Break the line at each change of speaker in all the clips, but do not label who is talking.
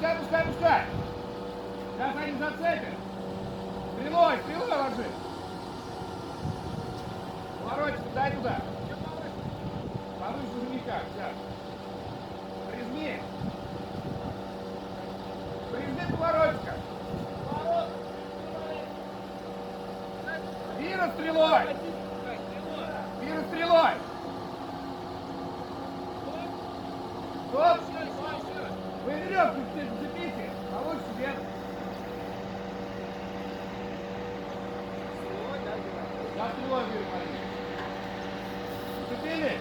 Пускай, пускай, пускай. Сейчас они зацепят. Стрелой, стрелой ложи. Поворотик, дай туда. Повыше уже никак, сейчас. Прижми. Прижми поворотика. Вира стрелой. Вира стрелой. Стоп. Вы веревку зацепите. Получше нет. За стрелой, Вира, смотри. Зацепили?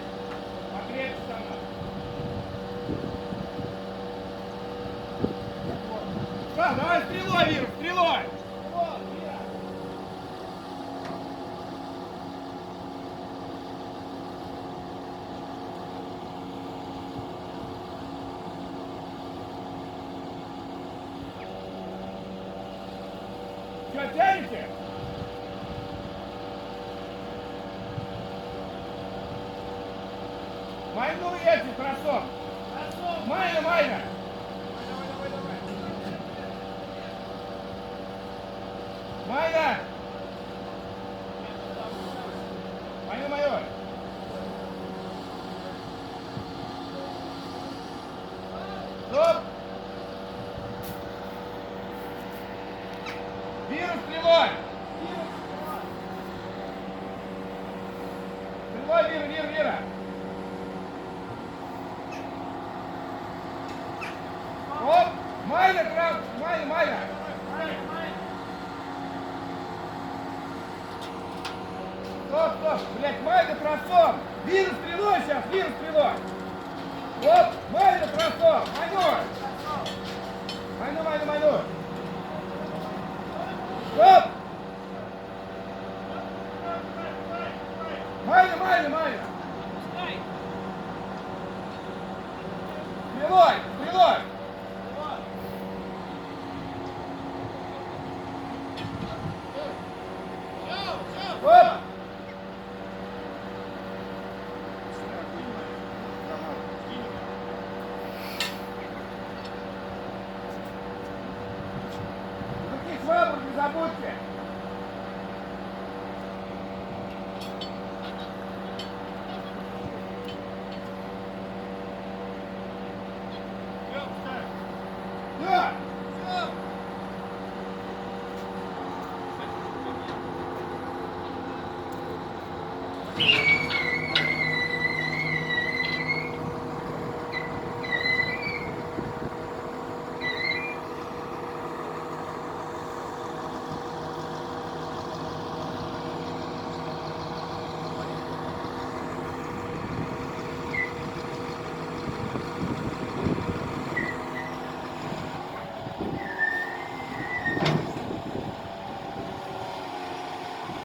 Покрепче со мной. Давай стрелой, Вира, стрелой! Что, тянете? Майну эти, кроссов. Майна, майна. Майна. Майна, майор. Стоп. Вирус стрелой. Стрелой, Вира, Вира, Вира. Оп. Майна, краб. Майна, майна. Стоп, стоп. Блять, майна тросом. Вирус стрелой сейчас, вирус стрелой. Оп. Майна тросом. Майнур. Майну, майну, майну. Стоп! Майна, майна, майна!